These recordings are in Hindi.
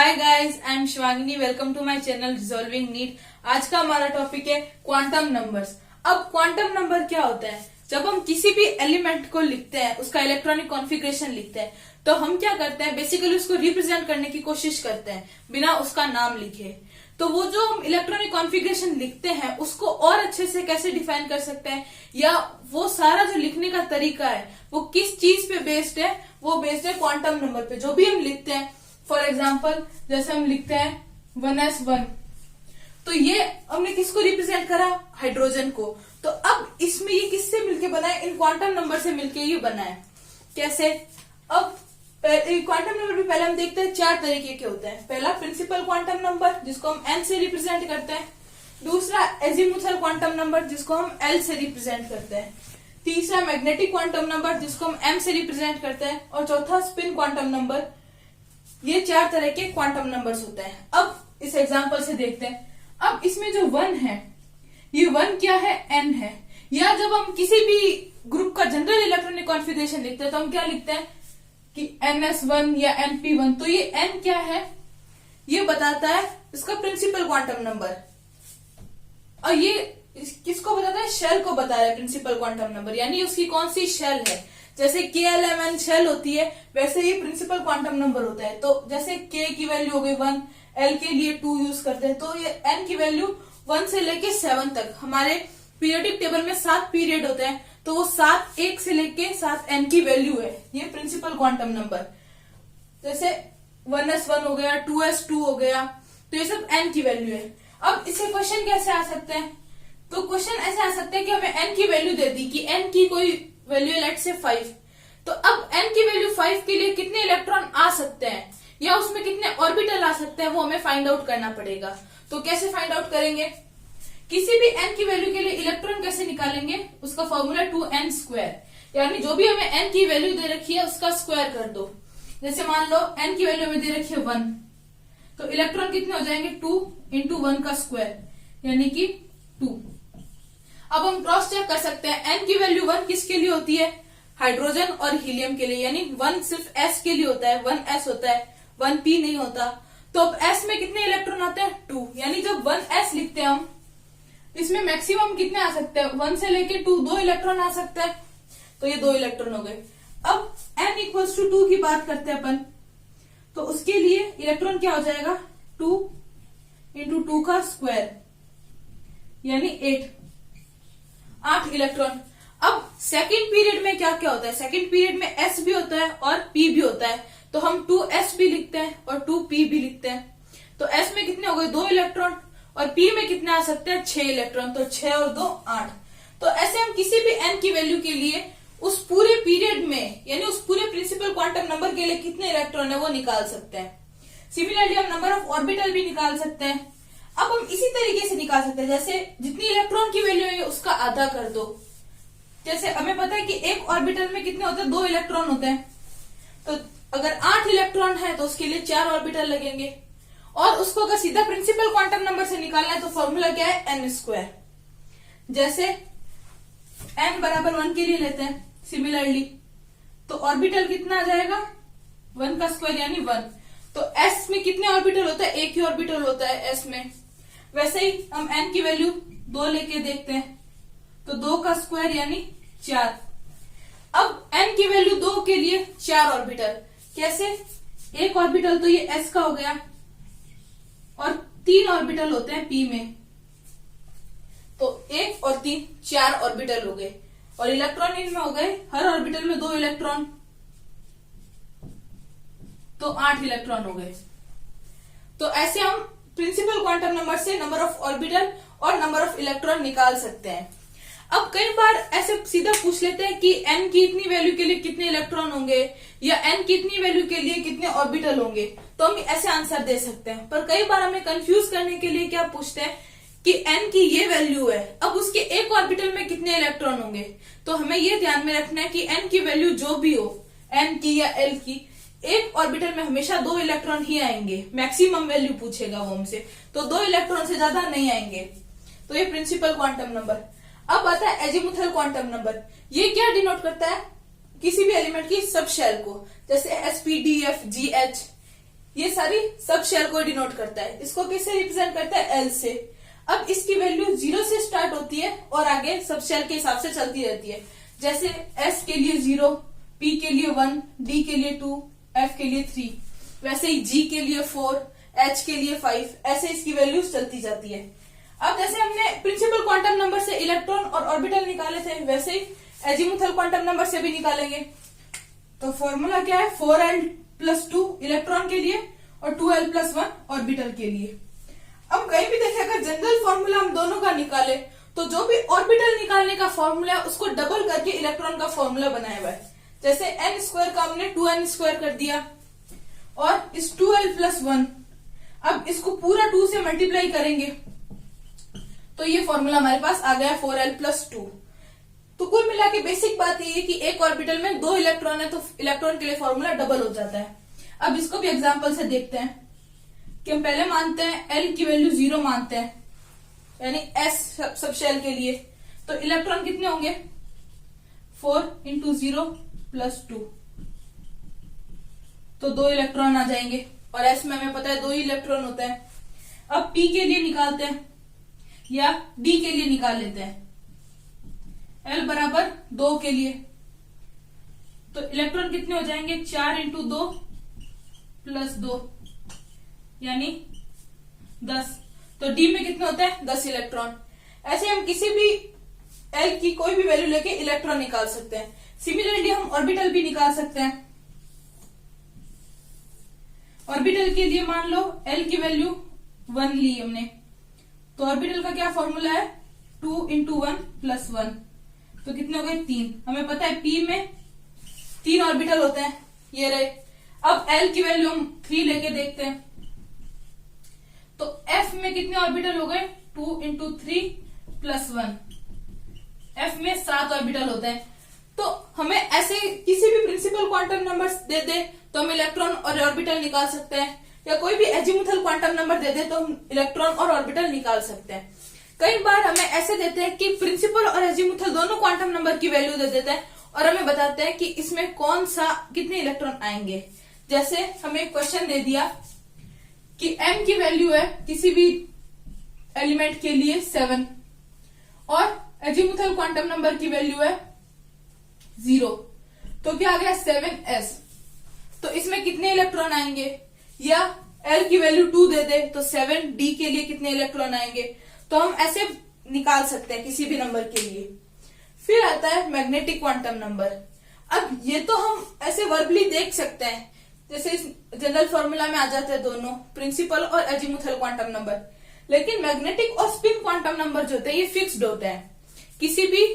Hi guys, I am Shivangini. Welcome to my channel resolving NEET. आज का हमारा टॉपिक है क्वांटम नंबर्स। अब क्वांटम नंबर क्या होता है? जब हम किसी भी एलिमेंट को लिखते हैं, उसका इलेक्ट्रॉनिक कॉन्फ़िगरेशन लिखते हैं, तो हम क्या करते हैं, बेसिकली उसको रिप्रेजेंट करने की कोशिश करते हैं बिना उसका नाम लिखे। तो वो जो हम इलेक्ट्रॉनिक कॉन्फ़िगरेशन लिखते हैं उसको और अच्छे से कैसे डिफाइन कर सकते हैं, या वो सारा जो लिखने का तरीका है वो किस चीज पे बेस्ड है? वो बेस्ड है क्वांटम नंबर पे। जो भी हम लिखते हैं, फॉर एग्जाम्पल जैसे हम लिखते हैं 1s1, तो ये हमने किसको रिप्रेजेंट करा? हाइड्रोजन को। तो अब इसमें ये किससे मिलके बना है? इन क्वांटम नंबर से मिलके ये बना है। कैसे? अब क्वांटम नंबर भी पहले हम देखते हैं, चार तरीके के होते हैं। पहला प्रिंसिपल क्वांटम नंबर, जिसको हम n से रिप्रेजेंट करते हैं। दूसरा एजीमुथल क्वांटम नंबर, जिसको हम l से रिप्रेजेंट करते हैं। तीसरा मैग्नेटिक क्वांटम नंबर, जिसको हम m से रिप्रेजेंट करते हैं। और चौथा स्पिन क्वांटम नंबर। ये चार तरह के क्वांटम नंबर्स होते हैं। अब इस एग्जांपल से देखते हैं। अब इसमें जो 1 है, ये 1 क्या है? n है। या जब हम किसी भी ग्रुप का जनरल इलेक्ट्रॉनिक कॉन्फ़िगरेशन लिखते हैं तो हम क्या लिखते हैं कि ns1 या np1। तो ये n क्या है? ये बताता है इसका प्रिंसिपल क्वांटम नंबर। और ये किसको बताता है? शेल को बता रहा है प्रिंसिपल क्वांटम नंबर, यानी उसकी कौन सी शेल है। जैसे KLMN शेल होती है, वैसे ही प्रिंसिपल क्वांटम नंबर होता है। तो जैसे K की वैल्यू हो गई 1, L के लिए 2 यूज करते हैं, तो ये N की वैल्यू 1 से लेके 7 तक। हमारे पीरियोडिक टेबल में 7 पीरियड होते हैं, तो वो 7 1 से लेके 7 N की वैल्यू है ये प्रिंसिपल क्वांटम नंबर। जैसे 1s1 हो गया, 2s2 हो गया, तो ये सब N की वैल्यू है। अब इसे क्वेश्चन कैसे आ सकते हैं? तो क्वेश्चन ऐसे आ सकते हैं कि हमें N की वैल्यू दे दी कि N की कोई वैल्यू लेट से 5, तो अब n की वैल्यू 5 के लिए कितने इलेक्ट्रॉन आ सकते हैं या उसमें कितने ऑर्बिटल आ सकते हैं, वो हमें फाइंड आउट करना पड़ेगा। तो कैसे फाइंड आउट करेंगे? किसी भी n की वैल्यू के लिए इलेक्ट्रॉन कैसे निकालेंगे? उसका फॉर्मूला 2n², यानी जो भी हमें n की वैल्यू दे रखी है उसका स्क्वायर कर दो। जैसे मान लो n की वैल्यू हमें दे रखी है 1, तो इलेक्ट्रॉन कितने हो जाएंगे? 2 इंटू 1 का स्क्वायर, यानी कि 2। अब हम क्रॉस चेक कर सकते हैं। n की वैल्यू 1 किसके लिए होती है? हाइड्रोजन और हीलियम के लिए, यानी 1 सिर्फ s के लिए होता है, 1s होता है, 1p नहीं होता। तो अब s में कितने इलेक्ट्रॉन आते हैं? 2, यानी जब 1s लिखते हैं हम, इसमें मैक्सिमम कितने आ सकते हैं? 1 से लेके 2, 2 इलेक्ट्रॉन आ सकते हैं, तो ये 2 इलेक्ट्रॉन हो गए। अब n इक्वल्स टू 2 की बात करते हैं अपन, तो उसके लिए इलेक्ट्रॉन क्या हो जाएगा? 2 इंटू 2 का स्क्वायर, यानी 8 इलेक्ट्रॉन। अब सेकंड पीरियड में क्या क्या होता है? सेकंड पीरियड में s भी होता है और p भी होता है, तो हम 2s भी लिखते हैं और 2p भी लिखते हैं। तो s में कितने हो गए? 2 इलेक्ट्रॉन, और p में कितने आ सकते हैं? 6 इलेक्ट्रॉन, तो 6 और 2 8। तो ऐसे हम किसी भी n की वैल्यू के लिए उस पूरे पीरियड में, यानी उस पूरे प्रिंसिपल क्वांटम नंबर के लिए कितने इलेक्ट्रॉन है वो निकाल सकते हैं। सिमिलरली हम नंबर ऑफ ऑर्बिटल भी निकाल सकते हैं। अब हम इसी तरीके से निकाल सकते हैं, जैसे जितनी इलेक्ट्रॉन की वैल्यू है उसका आधा कर दो। जैसे हमें पता है कि एक ऑर्बिटल में कितने होते हैं? 2 इलेक्ट्रॉन होते हैं, तो अगर 8 इलेक्ट्रॉन है तो उसके लिए 4 ऑर्बिटल लगेंगे। और उसको अगर सीधा प्रिंसिपल क्वांटम नंबर से निकालना है तो फॉर्मूला क्या है? n²। जैसे n बराबर 1 के लिए लेते हैं सिमिलरली, तो ऑर्बिटल कितना आ जाएगा? 1 का स्क्वायर, यानी 1। तो s में कितने ऑर्बिटल होता है? एक ही ऑर्बिटल होता है s में। वैसे ही हम n की वैल्यू 2 लेके देखते हैं, तो 2 का स्क्वायर यानी 4। अब n की वैल्यू 2 के लिए 4 ऑर्बिटल। कैसे? एक ऑर्बिटल तो ये s का हो गया, और 3 ऑर्बिटल होते हैं p में, तो 1 और 3 4 ऑर्बिटल हो गए। और इलेक्ट्रॉन इनमें हो गए, हर ऑर्बिटल में 2 इलेक्ट्रॉन, तो 8 इलेक्ट्रॉन हो गए। तो ऐसे हम प्रिंसिपल क्वांटम नंबर से नंबर ऑफ ऑर्बिटल और नंबर ऑफ इलेक्ट्रॉन निकाल सकते हैं। अब कई बार ऐसे सीधा पूछ लेते हैं कि n की इतनी वैल्यू के लिए कितने इलेक्ट्रॉन होंगे, या n की इतनी वैल्यू के लिए कितने ऑर्बिटल होंगे, तो हम ऐसे आंसर दे सकते हैं। पर कई बार हमें कंफ्यूज करने के लिए क्या पूछते हैं कि n की ये वैल्यू है, अब उसके एक ऑर्बिटल में कितने इलेक्ट्रॉन होंगे। तो हमें ये ध्यान में रखना है कि n की वैल्यू जो भी हो, n की या l की, एक ऑर्बिटल में हमेशा 2 इलेक्ट्रॉन ही आएंगे। मैक्सिमम वैल्यू पूछेगा वो हमसे, तो 2 इलेक्ट्रॉन से ज्यादा नहीं आएंगे। तो ये प्रिंसिपल क्वांटम नंबर। अब आता है एजीमुथल क्वांटम नंबर। ये क्या डिनोट करता है? किसी भी एलिमेंट की सब शेल को, जैसे sp d f g h, ये सारी सब शेल को डिनोट करता है। इसको किससे रिप्रेजेंट करता है? एल से। अब इसकी वैल्यू 0 से स्टार्ट होती है और आगे सब शेल के हिसाब से चलती रहती है। जैसे एस के लिए 0, पी के लिए 1, डी के लिए 2, एफ के लिए 3, वैसे ही जी के लिए 4, एच के लिए 5, ऐसे इसकी वैल्यूज चलती जाती है। अब जैसे हमने प्रिंसिपल क्वांटम नंबर से इलेक्ट्रॉन और ऑर्बिटल निकाले थे, वैसे ही एजीमुथल क्वांटम नंबर से भी निकालेंगे। तो फॉर्मूला क्या है? 4l+2 इलेक्ट्रॉन के लिए और 2l+1 ऑर्बिटल के लिए। अब कहीं भी देखें, अगर जनरल फॉर्मूला हम दोनों का निकाले तो जो भी ऑर्बिटल निकालने का फॉर्मूला है उसको डबल करके इलेक्ट्रॉन का फॉर्मूला बनाया हुआ है। जैसे n² का हमने 2n² कर दिया और इस 2l+1, अब इसको पूरा 2 से मल्टीप्लाई करेंगे तो ये फॉर्मूला हमारे पास आ गया 4l+2। तो कुल मिला के बेसिक बात ये है कि एक ऑर्बिटल में 2 इलेक्ट्रॉन है तो इलेक्ट्रॉन के लिए फॉर्मूला डबल हो जाता है। अब इसको भी एग्जांपल से देखते हैं कि हम पहले मानते हैं L की वैल्यू 0 मानते हैं, यानी S सब शेल के लिए। तो इलेक्ट्रॉन कितने होंगे? 4 × 0 + 2, तो 2 इलेक्ट्रॉन आ जाएंगे और S में हमें पता है 2 ही इलेक्ट्रॉन होता है। अब P के लिए निकालते हैं या D के लिए निकाल लेते हैं। L बराबर 2 के लिए तो इलेक्ट्रॉन कितने हो जाएंगे? 4 × 2 + 2 यानी 10। तो D में कितने होते हैं? 10 इलेक्ट्रॉन। ऐसे हम किसी भी L की कोई भी वैल्यू लेके इलेक्ट्रॉन निकाल सकते हैं। सिमिलरली हम ऑर्बिटल भी निकाल सकते हैं। ऑर्बिटल के लिए मान लो L की वैल्यू 1 ली हमने, तो ऑर्बिटल का क्या फॉर्मूला है? 2 × 1 + 1, तो कितने हो गए? 3। हमें पता है P में 3 ऑर्बिटल होते हैं, ये रहे। अब L की वैल्यू हम 3 लेके देखते हैं, तो F में कितने ऑर्बिटल हो गए? 2 × 3 + 1। F में 7 ऑर्बिटल होते हैं। तो हमें ऐसे किसी भी प्रिंसिपल क्वांटम नंबर दे दे तो हम इलेक्ट्रॉन और ऑर्बिटल निकाल सकते हैं, या कोई भी एजीमुथल क्वांटम नंबर दे दे तो हम इलेक्ट्रॉन और ऑर्बिटल निकाल सकते हैं। कई बार हमें ऐसे देते हैं कि प्रिंसिपल और एजीमुथल दोनों क्वांटम नंबर की वैल्यू दे देते हैं और हमें बताते हैं कि इसमें कौन सा कितने इलेक्ट्रॉन आएंगे। जैसे हमें क्वेश्चन दे दिया कि m की वैल्यू है किसी भी एलिमेंट के लिए 7 और एजीमुथल क्वांटम नंबर की वैल्यू है 0, तो क्या आ गया? 7s। तो इसमें कितने इलेक्ट्रॉन आएंगे? या L की वैल्यू 2 दे दे तो 7d के लिए कितने इलेक्ट्रॉन आएंगे? तो हम ऐसे निकाल सकते हैं किसी भी नंबर के लिए। फिर आता है मैग्नेटिक क्वांटम नंबर। अब ये तो हम ऐसे वर्बली देख सकते हैं, जैसे इस जनरल फॉर्मूला में आ जाते हैं दोनों प्रिंसिपल और एजीमुथल क्वांटम नंबर। लेकिन मैग्नेटिक और स्पिन क्वांटम नंबर जो होते हैं ये फिक्स्ड होते हैं। किसी भी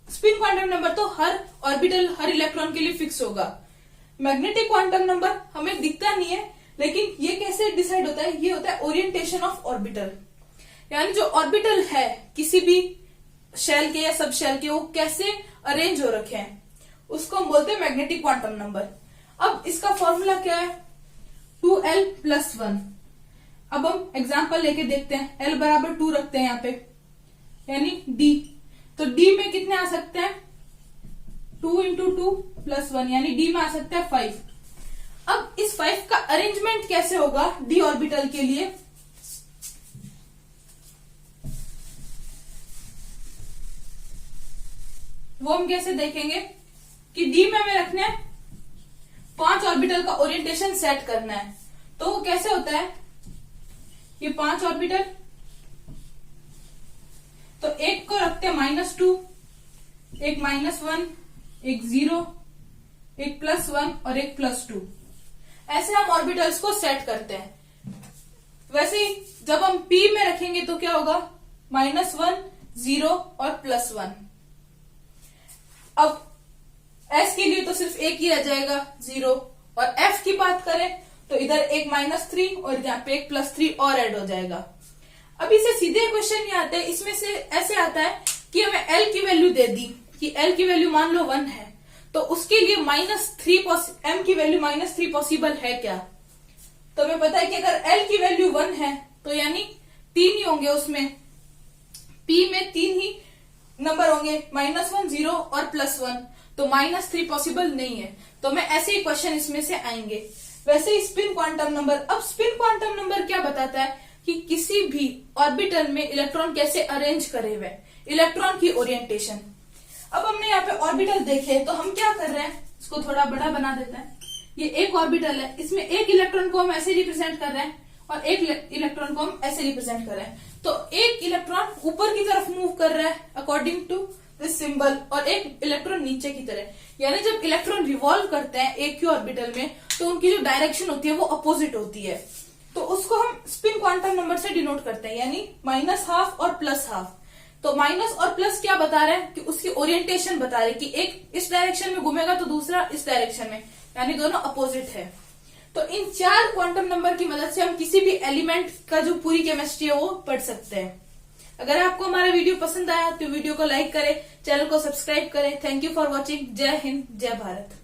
स्पिन क्वांटम नंबर तो हर ऑर्बिटल हर इलेक्ट्रॉन के लिए फिक्स होगा। मैग्नेटिक क्वांटम नंबर हमें दिखता नहीं है, लेकिन ये कैसे डिसाइड होता है? ये होता है ओरिएंटेशन ऑफ ऑर्बिटल, यानी जो ऑर्बिटल है किसी भी शेल के या सब शेल के, वो कैसे अरेंज हो रखे हैं, उसको हम बोलते हैं मैग्नेटिक क्वांटम नंबर। अब इसका फॉर्मूला क्या है? 2l+1। अब हम एग्जांपल लेके देखते हैं। L बराबर 2 रखते हैं यहाँ पे, यानी D। तो D में कितने आ सकते हैं? 2 × 2 + 1, यानी D में आ सकते हैं 5। अब इस 5 का अरेंजमेंट कैसे होगा D ऑर्बिटल के लिए? वो हम कैसे देखेंगे कि D में हमें रखना है 5 ऑर्बिटल का ओरिएंटेशन सेट करना है। तो वो कैसे होता है? ये 5 ऑर्बिटल, तो एक को रखते हैं -2, एक -1, एक 0, एक +1 और एक +2। ऐसे हम ऑर्बिटल्स को सेट करते हैं। वैसे ही जब हम P में रखेंगे तो क्या होगा? -1, 0 और +1। अब S के लिए तो सिर्फ एक ही रह जाएगा 0, और F की बात करें तो इधर एक -3 और यहाँ पे एक +3 और ऐड हो जाएगा। अब इसे सीधे क्वेश्चन नहीं आते, इसमें से ऐसे आता है कि हमें L की वैल्यू दे दी कि L की वैल्यू मान लो 1 है, तो उसके लिए -3 M की वैल्यू -3 पॉसिबल है क्या? तो हमें पता है कि अगर L की वैल्यू 1 है तो यानी 3 ही होंगे उसमें। P में 3 ही नंबर होंगे, -1, 0 और +1, तो -3 पॉसिबल नहीं है। तो हमें ऐसे ही क्वेश्चन इसमें से आएंगे। वैसे ही स्पिन क्वांटम नंबर। अब स्पिन क्वांटम नंबर क्या बताता है कि किसी भी ऑर्बिटल में इलेक्ट्रॉन कैसे अरेंज करे हुए, इलेक्ट्रॉन की ओरिएंटेशन। अब हमने यहाँ पे ऑर्बिटल देखे तो हम क्या कर रहे हैं, इसको थोड़ा बड़ा बना देते हैं। ये एक ऑर्बिटल है, इसमें एक इलेक्ट्रॉन को हम ऐसे रिप्रेजेंट कर रहे हैं और एक इलेक्ट्रॉन को हम ऐसे रिप्रेजेंट कर रहे हैं। तो एक इलेक्ट्रॉन ऊपर की तरफ मूव कर रहा है अकॉर्डिंग टू दिस सिंबल और एक इलेक्ट्रॉन नीचे की तरह। यानी जब इलेक्ट्रॉन रिवॉल्व करते हैं एक ही ऑर्बिटल में तो उनकी जो डायरेक्शन होती है वो अपोजिट होती है। तो उसको हम स्पिन क्वांटम नंबर से डिनोट करते हैं, यानी -12 और +12। तो माइनस और प्लस क्या बता रहे हैं कि उसकी ओरिएंटेशन बता रहे हैं कि एक इस डायरेक्शन में घूमेगा तो दूसरा इस डायरेक्शन में, यानी दोनों अपोजिट है। तो इन 4 क्वांटम नंबर की मदद से हम किसी भी एलिमेंट का जो पूरी केमिस्ट्री है वो पढ़ सकते हैं। अगर आपको हमारा वीडियो पसंद आया तो वीडियो को लाइक करें, चैनल को सब्सक्राइब करें। Thank you for watching. जय हिंद, जय भारत।